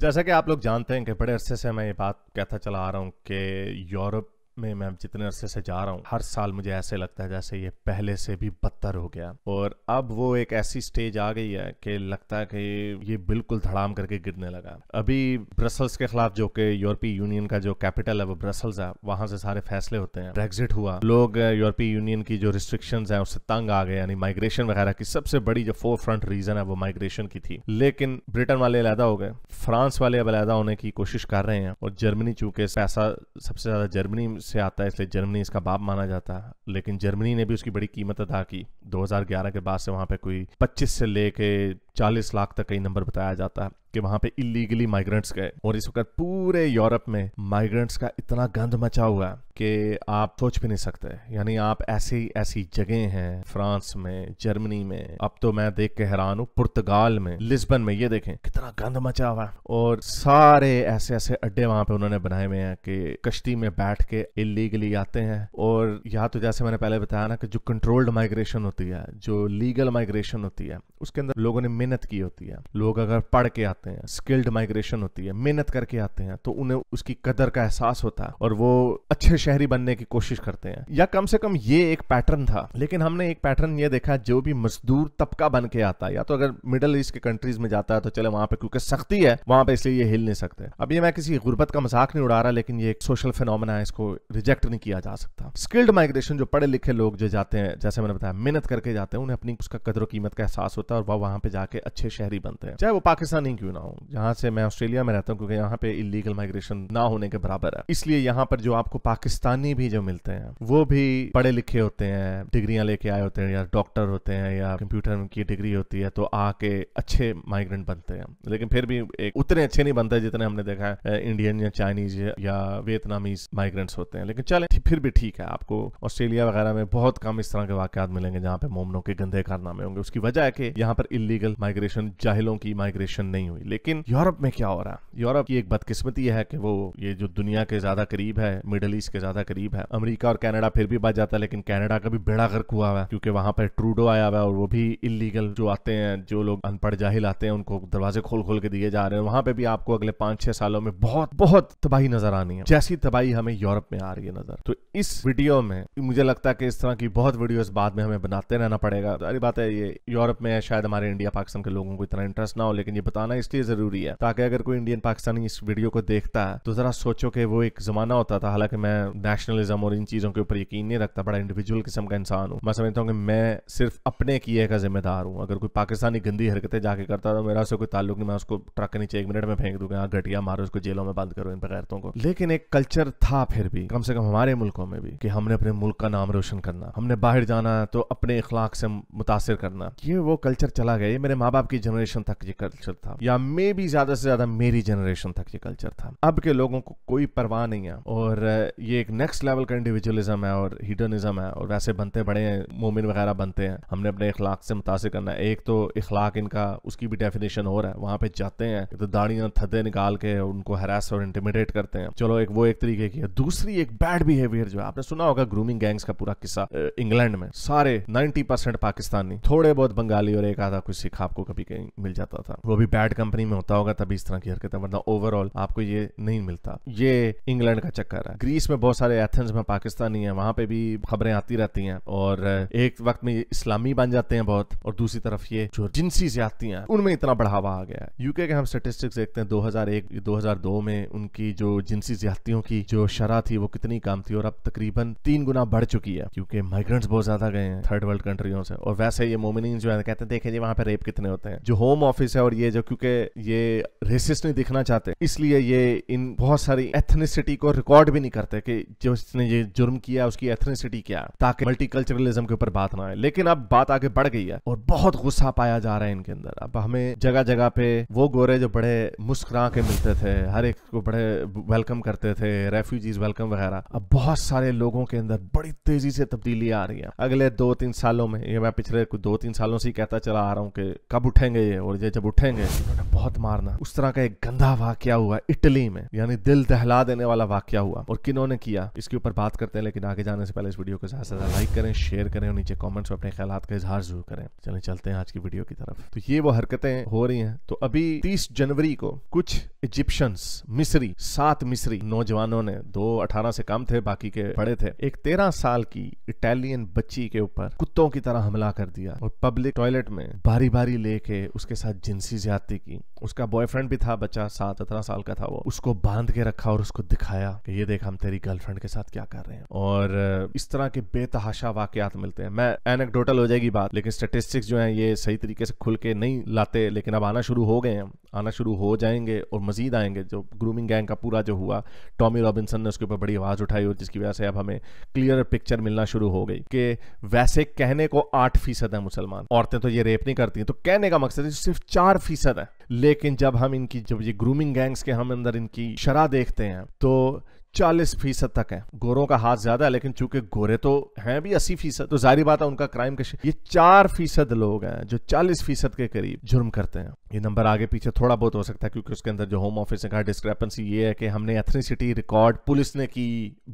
जैसा कि आप लोग जानते हैं कि बड़े अरसे से मैं ये बात कहता चला आ रहा हूँ कि यूरोप में मैं जितने अरसे से जा रहा हूँ हर साल मुझे ऐसे लगता है जैसे ये पहले से भी बदतर हो गया। और अब वो एक ऐसी स्टेज आ गई है कि लगता है कि ये बिल्कुल धड़ाम करके गिरने लगा। अभी ब्रसल्स के खिलाफ, जो कि यूरोपीय यूनियन का जो कैपिटल है वो ब्रसल्स है, वहां से सारे फैसले होते हैं। ब्रेग्जिट हुआ, लोग यूरोपीय यूनियन की जो रिस्ट्रिक्शंस हैं उससे तंग आ गए, यानी माइग्रेशन वगैरह की सबसे बड़ी जो फोर फ्रंट रीजन है वो माइग्रेशन की थी। लेकिन ब्रिटेन वाले अलहदा हो गए, फ्रांस वाले अब अलहदा होने की कोशिश कर रहे हैं, और जर्मनी चूंकि पैसा सबसे ज्यादा जर्मनी से आता है इसलिए जर्मनी इसका बाप माना जाता है। लेकिन जर्मनी ने भी उसकी बड़ी कीमत अदा की। 2011 के बाद से वहां पे कोई 25 से लेके 40 लाख तक कई नंबर बताया जाता है कि वहां पे इलीगली माइग्रेंट्स गए। और इस वक्त पूरे यूरोप में माइग्रेंट्स का इतना गंद मचा हुआ है कि आप सोच भी नहीं सकते। यानी आप ऐसी जगह हैं फ्रांस में, जर्मनी में, अब तो मैं देख के हैरान हूं पुर्तगाल में, लिस्बन में, ये देखें कितना गंद मचा हुआ है। और सारे ऐसे अड्डे वहां पे उन्होंने बनाए हुए हैं कि कश्ती में बैठ के इलीगली आते हैं। और या तो जैसे मैंने पहले बताया ना कि जो कंट्रोल्ड माइग्रेशन होती है, जो लीगल माइग्रेशन होती है, उसके अंदर लोगों ने मेहनत की होती है। लोग अगर पढ़ के आते हैं, स्किल्ड माइग्रेशन होती है, मेहनत करके आते हैं, तो उन्हें उसकी कदर का एहसास होता है और वो अच्छे शहरी बनने की कोशिश करते हैं। या कम से कम ये एक पैटर्न था। लेकिन हमने एक पैटर्न ये देखा, जो भी मजदूर तबका बन के आता है, या तो अगर मिडिल ईस्ट के कंट्रीज में जाता है तो चले वहां पे क्योंकि सख्ती है वहां पे इसलिए ये हिल नहीं सकते। अब ये मैं किसी गुर्बत का मजाक नहीं उड़ा रहा, लेकिन ये एक सोशल फिनोमेना है, इसको रिजेक्ट नहीं किया जा सकता। स्किल्ड माइग्रेशन, जो पढ़े लिखे लोग जो जाते हैं, जैसे मैंने बताया मेहनत करके जाते हैं, उन्हें अपनी उसका कदर कीमत का एहसास होता है और वह वहां पे जाके अच्छे शहरी बनते हैं, चाहे वो पाकिस्तानी क्यों ना हो। जहां से मैं ऑस्ट्रेलिया में रहता हूं, क्योंकि यहाँ पे इलीगल माइग्रेशन ना होने के बराबर है, इसलिए यहाँ पर जो आपको पाकिस्तानी भी जो मिलते हैं वो भी पढ़े लिखे होते हैं, डिग्रियां लेके आए होते हैं, या डॉक्टर होते हैं, या कंप्यूटर की डिग्री होती है, तो आके अच्छे माइग्रेंट बनते हैं। लेकिन फिर भी एक उतने अच्छे नहीं बनते जितने हमने देखा है इंडियन या चाइनीज या वियतनामीज माइग्रेंट्स होते हैं। लेकिन चले फिर भी ठीक है, आपको ऑस्ट्रेलिया वगैरह में बहुत कम इस तरह के वाकयात मिलेंगे जहां पे मोमनों के गंदे कारनामे होंगे। उसकी वजह है कि यहाँ पर इलीगल माइग्रेशन, जाहिलों की माइग्रेशन नहीं हुई। लेकिन यूरोप में क्या हो रहा है? यूरोप की एक बदकिस्मती है कि वो ये जो दुनिया के ज्यादा करीब है, मिडिल ईस्ट के ज्यादा करीब है। अमेरिका और कनाडा फिर भी बच जाता है, लेकिन कनाडा का भी बेड़ा गर्क हुआ है क्योंकि वहां पर ट्रूडो आया हुआ है और वो भी इलीगल जो आते हैं, जो लोग अनपढ़ जाहिल आते हैं, उनको दरवाजे खोल खोल के दिए जा रहे हैं। वहां पे भी आपको अगले 5-6 सालों में बहुत बहुत तबाही नजर आनी है, जैसी तबाही हमें यूरोप में आ रही है नजर। तो इस वीडियो में मुझे लगता है कि इस तरह की बहुत वीडियोस बाद में हमें बनाते रहना पड़ेगा। सारी बात है, ये यूरोप में है, शायद हमारे इंडिया पाकिस्तान के लोगों को इतना इंटरेस्ट ना हो, लेकिन ये बताना इसलिए जरूरी है ताकि अगर कोई इंडियन पाकिस्तानी इस वीडियो को देखता है तो जरा सोचो कि वो एक जमाना होता था। हालांकि मैं नेशनलिज्म और इन चीजों के ऊपर यकीन नहीं रखता, बड़ा इंडिविजुअल किस्म का इंसान हूं। मैं समझता हूं कि मैं सिर्फ अपने किए का जिम्मेदार हूं। अगर कोई पाकिस्तानी गंदी हरकतें जाके करता तो मेरा उससे कोई ताल्लुक नहीं, मैं उसको ट्रक के नीचे 1 मिनट में फेंक दूंगा, घटिया मारो, उसको जेलों में बंद करो इन बेगैरतों को। लेकिन एक कल्चर था फिर भी, कम से कम हमारे मुल्कों में भी, कि हमने अपने मुल्क का नाम रोशन करना, हमने बाहर जाना तो अपने इखलाक से मुतासिर करना। ये वो कल्चर चला गया। ये मेरे माँ बाप की जनरेशन तक ये कल्चर था, या मे भी ज्यादा से ज्यादा मेरी जनरेशन तक ये कल्चर था। अब के लोगों को कोई परवाह नहीं है, और ये एक नेक्स्ट लेवल का इंडिविजुअलिज्म है और हिडनिज्म है। और वैसे बनते बड़े मोमिन वगैरह बनते हैं, हमने अपने इखलाक से मुतासिर करना है। एक तो इखलाक इनका, उसकी भी डेफिनेशन हो रहा है। वहां पे जाते हैं तो दाढ़ियां थद्दे निकाल के उनको हरास और इंटिमिडेट करते हैं। चलो एक वो एक तरीके की है। दूसरी एक बैड बिहेवियर जो है, आपने सुना होगा ग्रूमिंग गैंग्स का पूरा किस्सा। इंग्लैंड में सारे 90% पाकिस्तानी, थोड़े बहुत बंगाली और एक आधा कुछ सिख आपको कभी कहीं मिल जाता था। वो भी बैड कंपनी में होता होगा तभी इस तरह की हरकतें, वरना ओवरऑल आपको ये नहीं मिलता। ये इंग्लैंड का चक्कर है। ग्रीस में बहुत सारे एथेंस में पाकिस्तानी है, वहां पे भी खबरें आती रहती हैं, और एक वक्त में इस्लामी बन जाते हैं बहुत, और दूसरी तरफ ये जो जिनसी ज्यादतियां उनमें इतना बढ़ावा आ गया है। यूके के हम स्टेटिस्टिक्स देखते हैं 2001-2002 में उनकी जो जिनसी ज्यादतियों की जो शरह थी वो कितनी कम थी, और अब तकरीबन 3 गुना बढ़ चुकी है क्योंकि माइग्रेंट्स बहुत ज्यादा गए हैं थर्ड वर्ल्ड कंट्रियों से। और वैसे ये मोमिनीन जो है कहते हैं देखें जी वहां पे रेप कितने होते हैं। जो होम ऑफिस है और ये जो, क्योंकि ये रेसिस्ट नहीं दिखना चाहते, इसलिए ये इन बहुत सारी एथनिसिटी को रिकॉर्ड भी नहीं करते कि जो इसने ये जुर्म किया उसकी एथनिसिटी क्या है, ताकि मल्टीकल्चरलिज्म के ऊपर बात ना आए। लेकिन अब बात आगे बढ़ गई है और बहुत गुस्सा पाया जा रहा है इनके अंदर। अब हमें जगह जगह पे वो गोरे जो बड़े मुस्कुरा के मिलते थे, हर एक को बड़े वेलकम करते थे, रेफ्यूजीज वेलकम वगैरह, अब बहुत सारे लोगों के अंदर बड़ी तेजी से तब्दीली आ रही है। अगले 2-3 सालों में, ये मैं पिछले 2-3 सालों से ही कहता चला आ रहा हूँ कि कब उठेंगे ये, और ये जब उठेंगे बहुत मारना, उस तरह का एक गंदा वाकया हुआ इटली में, यानी दिल दहला देने वाला वाकया हुआ। और किन्होंने किया इसके ऊपर बात करते हैं, लेकिन आगे जाने से पहले इस वीडियो को ज्यादा से ज्यादा लाइक करें, शेयर करें और नीचे कमेंट्स में अपने ख्यालात का इजहार जरूर करें। चलें चलते हैं आज की वीडियो की तरफ। तो ये वो हरकतें हो रही हैं। तो अभी 30 जनवरी को कुछ इजिप्शियंस, मिस्री, 7 मिस्री नौजवानों ने, 2 18 से कम थे, बाकी के बड़े थे, एक 13 साल की इटालियन बच्ची के ऊपर कुत्तों की तरह हमला कर दिया और पब्लिक टॉयलेट में बारी बारी लेके उसके साथ जिनसी ज्यादती की। उसका बॉयफ्रेंड भी था, बच्चा 17 साल का था, वो उसको बांध के रखा और उसको दिखाया कि ये देख हम तेरी गर्लफ्रेंड के साथ क्या कर रहे हैं। और इस तरह के बेतहाशा वाकयात मिलते हैं। मैं एनेक्डोटल हो जाएगी बात, लेकिन स्टैटिस्टिक्स जो है ये सही तरीके से खुल के नहीं लाते, लेकिन अब आना शुरू हो गए हैं, आना शुरू हो जाएंगे और मजीद आएंगे। जो ग्रूमिंग गैंग का पूरा जो हुआ, टॉमी रॉबिन्सन ने उसके ऊपर बड़ी आवाज उठाई और जिसकी वजह से अब हमें क्लियर पिक्चर मिलना शुरू हो गई कि वैसे कहने को 8% है मुसलमान, औरतें तो ये रेप नहीं करती हैं, तो कहने का मकसद है सिर्फ 4% है। लेकिन जब हम इनकी, जब ये ग्रूमिंग गैंग्स के हम अंदर इनकी शरह देखते हैं तो 40% तक है। गोरों का हाथ ज्यादा है, लेकिन चूंकि गोरे तो हैं भी 80%, तो जारी बात है उनका क्राइम का ये 4% लोग हैं जो 40% के करीब जुर्म करते हैं। ये नंबर आगे पीछे थोड़ा बहुत हो सकता है, क्योंकि उसके अंदर जो होम ऑफिस का डिस्क्रेपेंसी ये है कि हमने एथनिसिटी रिकॉर्ड पुलिस ने की,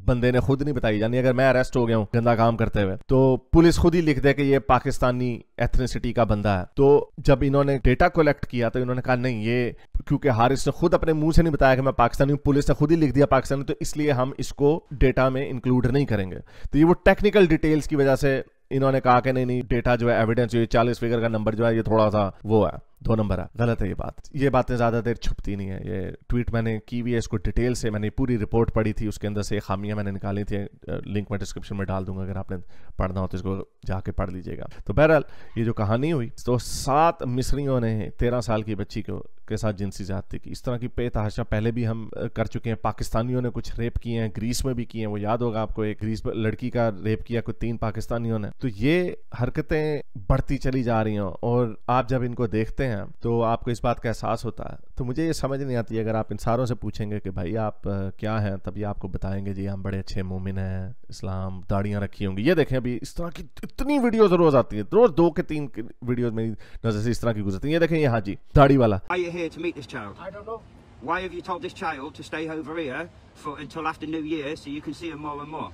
बंदे ने खुद नहीं बताई। यानी अगर मैं अरेस्ट हो गया हूँ गंदा काम करते हुए, तो पुलिस खुद ही लिख दे कि ये पाकिस्तानी एथनिसिटी का बंदा है। तो जब इन्होंने डेटा कलेक्ट किया तो इन्होंने कहा नहीं, ये क्योंकि हारिस ने खुद अपने मुंह से नहीं बताया कि मैं पाकिस्तानी हूं, पुलिस ने खुद ही लिख दिया पाकिस्तानी, तो इसलिए हम इसको डेटा में इंक्लूड नहीं करेंगे। तो ये वो टेक्निकल डिटेल्स की वजह से इन्होंने कहा कि नहीं डेटा जो है, एविडेंस जो 40 फिगर का नंबर जो है ये थोड़ा सा वो है, 2 नंबर है। गलत है ये बात। ये बातें ज्यादा देर छुपती नहीं है। ये ट्वीट मैंने की हुई है, इसको डिटेल से मैंने पूरी रिपोर्ट पढ़ी थी, उसके अंदर से खामियां मैंने निकाली थी। लिंक मैं डिस्क्रिप्शन में डाल दूंगा, अगर आपने पढ़ना हो तो इसको जाके पढ़ लीजिएगा। तो बहरहाल ये जो कहानी हुई, तो 7 मिस्रियों ने 13 साल की बच्ची को के साथ जिनसी ज्यादती की। इस तरह की बेतहाशा पहले भी हम कर चुके हैं। पाकिस्तानियों ने कुछ रेप किए हैं, ग्रीस में भी किए हैं, वो याद होगा आपको, एक ग्रीस लड़की का रेप किया कुछ 3 पाकिस्तानियों ने। तो ये हरकतें बढ़ती चली जा रही हैं और आप जब इनको देखते हैं तो आपको इस बात का एहसास होता है। तो मुझे ये समझ नहीं आती, अगर आप इन सारों से पूछेंगे कि भाई आप क्या हैं, तभी आपको बताएंगे जी हम बड़े अच्छे मोमिन हैं, इस्लाम, दाढ़ियां रखी होंगी। ये देखें अभी इस तरह की इतनी वीडियोस रोज आती है, रोज 2 के 3 वीडियोस मेरी नजर से इस तरह की गुजरती है। ये देखें, ये हाँ जी दाढ़ी वाला। Here to meet this child? I don't know. Why have you told this child to stay over here until after New Year so you can see her more and more?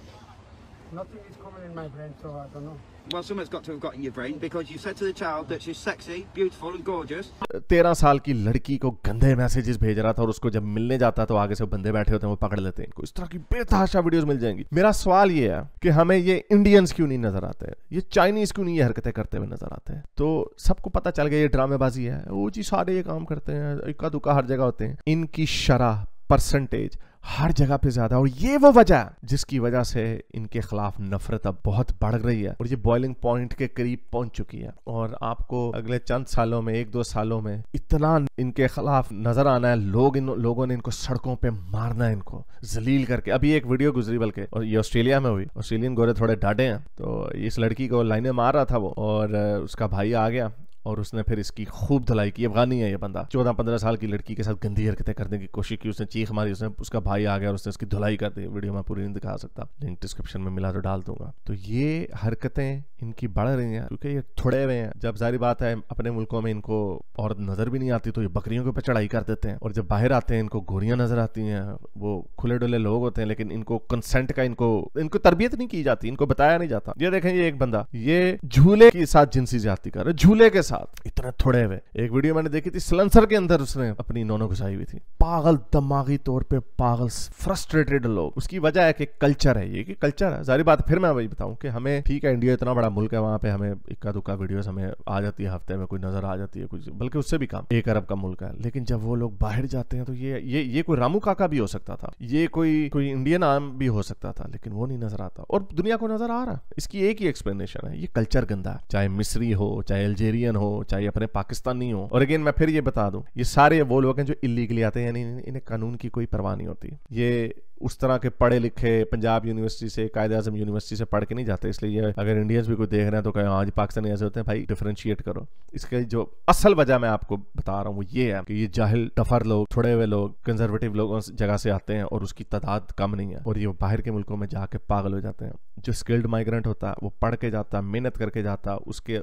Nothing is coming in my brain, so I don't know. Well, something's got to have got in your brain because you said to the child that she's sexy, beautiful and gorgeous. 13 साल की लड़की को गंदे messages भेज रहा था और उसको जब मिलने जाता तो आगे से बंदे बैठे होते हैं, वो पकड़ लेते हैं इनको। इस तरह की बेतहाशा वीडियोस मिल जाएंगी। मेरा सवाल ये है कि हमें ये इंडियंस क्यों नहीं नजर आते, ये चाइनीज क्यों नहीं ये हरकतें करते हुए नजर आते हैं। तो सबको पता चल गया ये ड्रामेबाजी है, वो जी सारे ये काम करते हैं, इक्का दुक्का हर जगह होते हैं। इनकी शरह, परसेंटेज हर जगह पे ज्यादा, और ये वो वजह है जिसकी वजह से इनके खिलाफ नफरत अब बहुत बढ़ रही है और ये बॉइलिंग पॉइंट के करीब पहुंच चुकी है। और आपको अगले चंद सालों में, 1-2 सालों में इतना इनके खिलाफ नजर आना है। लोगों ने इनको सड़कों पे मारना है, इनको जलील करके। अभी एक वीडियो गुजरी बल्कि, और ये ऑस्ट्रेलिया में हुई। ऑस्ट्रेलियन गोरे थोड़े डांटे हैं, तो इस लड़की को लाइनें मार रहा था वो, और उसका भाई आ गया और उसने फिर इसकी खूब धुलाई की। अफगानी है ये बंदा, 14-15 साल की लड़की के साथ गंदी हरकतें करने की कोशिश की, उसने चीख मारी, उसका भाई आ गया और उसने उसकी धुलाई कर दी। वीडियो मैं पूरी नहीं दिखा सकता, लिंक डिस्क्रिप्शन में मिला तो डाल दूंगा। तो ये हरकतें इनकी बढ़ रही हैं क्योंकि ये थोड़े हुए हैं। जब जारी बात है अपने मुल्कों में इनको औरत नजर भी नहीं आती तो ये बकरियों के ऊपर चढ़ाई कर देते हैं, और जब बाहर आते हैं इनको गोरियां नजर आती हैं। वो खुले डुले लोग होते हैं, लेकिन इनको कंसेंट का इनको तरबियत नहीं की जाती, इनको बताया नहीं जाता। ये देखें, ये एक बंदा ये झूले के साथ जिनसी ज्यादती कर रहा है, झूले के साथ, इतने थोड़े हुए। एक वीडियो मैंने देखी थी, सिलेंसर के अंदर उसने अपनी नोनो घुसाई हुई थी। पागल, दिमागी तौर पे पागल, फ्रस्ट्रेटेड लोग। उसकी वजह है कि कल्चर है, ये कि कल्चर है। जारी बात, फिर मैं वही बताऊं कि हमें, ठीक है इंडिया इतना बड़ा मुल्क है, वहां पे हमें इक्का दुक्का वीडियोस हमें आ जाती है, हफ्ते में कोई नजर आ जाती है, कुछ बल्कि उससे भी कम। 1 अरब का मुल्क है, लेकिन जब वो लोग बाहर जाते हैं तो ये कोई रामू काका भी हो सकता था, ये कोई इंडियन आम भी हो सकता था, लेकिन वो नहीं नजर आता और दुनिया को नजर आ रहा। इसकी एक ही एक्सप्लेनेशन है, ये कल्चर गंदा है। चाहे मिस्री हो, चाहे अल्जेरियन हो, चाहे अपने पाकिस्तानी हो। और अगेन मैं फिर ये बता दूं, ये सारे वो लोग हैं जो इलीगली आते हैं, यानी इन्हें कानून की कोई परवाह नहीं होती। ये उस तरह के पढ़े लिखे पंजाब यूनिवर्सिटी से, कायदे आजम यूनिवर्सिटी से पढ़ के नहीं जाते। इसलिए अगर इंडियंस भी कोई देख रहे हैं तो कहें आज पाकिस्तानी ऐसे होते हैं, भाई डिफरेंशिएट करो। इसके जो असल वजह मैं आपको बता रहा हूँ वो ये है कि ये जाहिल डफर लोग, छोड़े हुए लोग, कंजर्वेटिव लोग उस जगह से आते हैं और उसकी तादाद कम नहीं है, और ये बाहर के मुल्कों में जाके पागल हो जाते हैं। जो स्किल्ड माइग्रेंट होता है वो पढ़ के जाता है, मेहनत करके जाता है,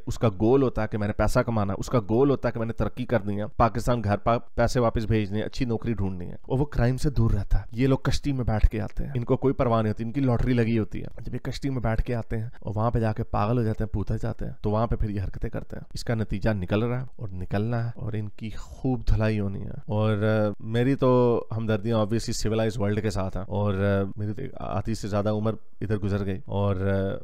उसका गोल होता है कि मैंने पैसा कमाना, उसका गोल होता है कि मैंने तरक्की करनी है, पाकिस्तान घर पैसे वापस भेजने हैं, अच्छी नौकरी ढूंढनी है, और वो क्राइम से दूर रहता है। ये लोग कश्ती में बैठ के आते हैं, इनको कोई परवाह नहीं होती, इनकी लॉटरी लगी होती है। जब ये कश्ती में बैठ के आते हैं और वहां पे जाके पागल हो जाते हैं, पूते जाते हैं, तो वहां पे फिर ये हरकतें करते हैं। इसका नतीजा निकल रहा है और निकलना है, और इनकी खूब धुलाई होनी है। और मेरी तो हमदर्दियां ऑब्वियसली सिविलाइज वर्ल्ड के साथ है, और मेरी तो आधी से ज्यादा उम्र इधर गुजर गई, और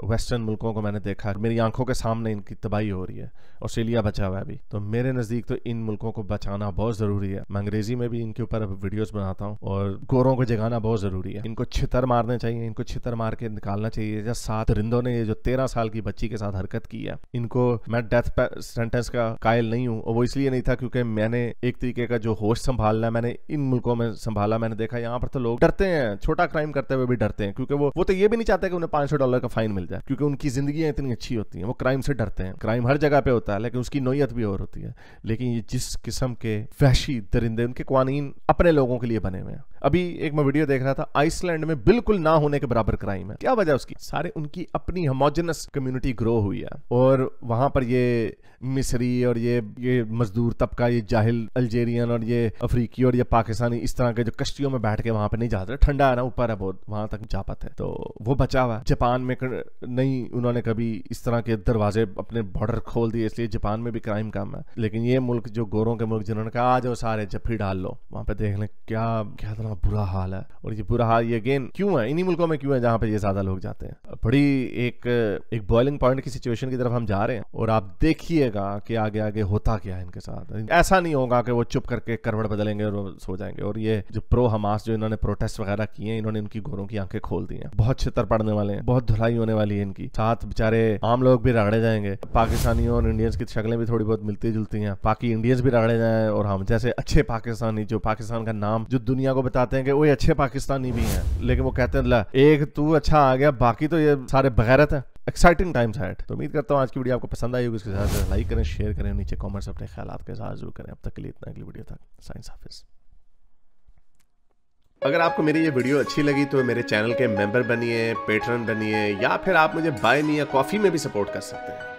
वेस्टर्न मुल्कों को मैंने देखा, मेरी आंखों के सामने इनकी तबाही हो रही है। ऑस्ट्रेलिया बचा हुआ है अभी, तो मेरे नजदीक तो इन मुल्कों को बचाना बहुत जरूरी है। मैं अंग्रेजी में भी इनके ऊपर वीडियोस बनाता हूँ, और गोरों को जगाना बहुत जरूरी है। इनको छितर मारने चाहिए, इनको छितर मार के निकालना चाहिए। जैसे 7 परिंदों ने ये जो 13 साल की बच्ची के साथ हरकत की है, इनको मैं डेथ सेंटेंस का कायल नहीं हूँ, और वो इसलिए नहीं था क्योंकि मैंने एक तरीके का जो होश संभालना है मैंने इन मुल्कों में संभाला। मैंने देखा यहाँ पर तो लोग डरते हैं, छोटा क्राइम करते हुए भी डरते हैं, क्योंकि वो तो ये भी नहीं चाहते कि उन्हें $500 का फाइन मिल जाए, क्योंकि उनकी जिंदगी इतनी अच्छी होती है। वो क्राइम से डरते हैं। क्राइम हर जगह पे होता है, लेकिन उसकी नोयत भी और होती है। लेकिन ये जिस किस्म के वहशी दरिंदे, उनके कानून अपने लोगों के लिए बने हुए हैं। अभी एक मैं वीडियो देख रहा था, आइसलैंड में बिल्कुल ना होने के बराबर क्राइम है। क्या वजह उसकी? सारे उनकी अपनी होमोजेनस कम्युनिटी ग्रो हुई है, और वहां पर ये मिस्री और ये मजदूर तबका, ये जाहिल अल्जेरियन और ये अफ्रीकी और ये पाकिस्तानी इस तरह के जो कश्तियों में बैठ के वहां पर नहीं जाते। ठंडा है ना, ऊपर है बहुत, वहां तक जा पाते, तो वो बचा हुआ है। जापान में नहीं उन्होंने कभी इस तरह के दरवाजे अपने बॉर्डर खोल दिए, इसलिए जापान में भी क्राइम कम है। लेकिन ये मुल्क जो गोरों के मुल्क जिन्होंने कहा आ जाओ सारे जफ्फी डाल लो, वहां पे देख लें क्या बुरा हाल है। और ये बुरा हाल ये अगेन क्यों है? इन्हीं मुल्कों में क्यों है जहां पे ये ज्यादा लोग जाते हैं। बड़ी एक बॉइलिंग पॉइंट की सिचुएशन की तरफ हम जा रहे हैं, और आप देखिएगा कि आगे आगे होता क्या है इनके साथ। ऐसा नहीं होगा कि वो चुप करके करवट बदलेंगे और सो जाएंगे। और ये जो प्रो हमास जो इन्होंने प्रोटेस्ट वगैरह किए हैं, इन्होंने इनकी गोरों की आंखें खोल दी हैं। बहुत छितर पड़ने वाले हैं, बहुत धुलाई होने वाली है इनकी। साथ बेचारे आम लोग भी रगड़े जाएंगे। पाकिस्तानियों और इंडियंस की शक्लें भी थोड़ी बहुत मिलती जुलती हैं, बाकी इंडियंस भी रगड़े जाए, और हम जैसे अच्छे पाकिस्तानी जो पाकिस्तान का नाम जो दुनिया को बताते हैं कि वो अच्छे पाकिस्तानी भी हैं, लेकिन वो कहते हैं एक तू अच्छा आ गया, बाकी तो ये सारे बगैरत है। एक्साइटिंग टाइम्स है। तो उम्मीद करता हूँ आज की वीडियो आपको पसंद आई होगी। इसके साथ लाइक करें, शेयर करें, नीचे कमेंट्स अपने ख्यालात के साथ जरूर करें। अब तक के लिए इतना, अगली वीडियो तक साइंस हाफिज। अगर आपको मेरी ये वीडियो अच्छी लगी तो मेरे चैनल के मेंबर बनिए, पेट्रन बनिए, या फिर आप मुझे बाय मी या कॉफी में भी सपोर्ट कर सकते हैं।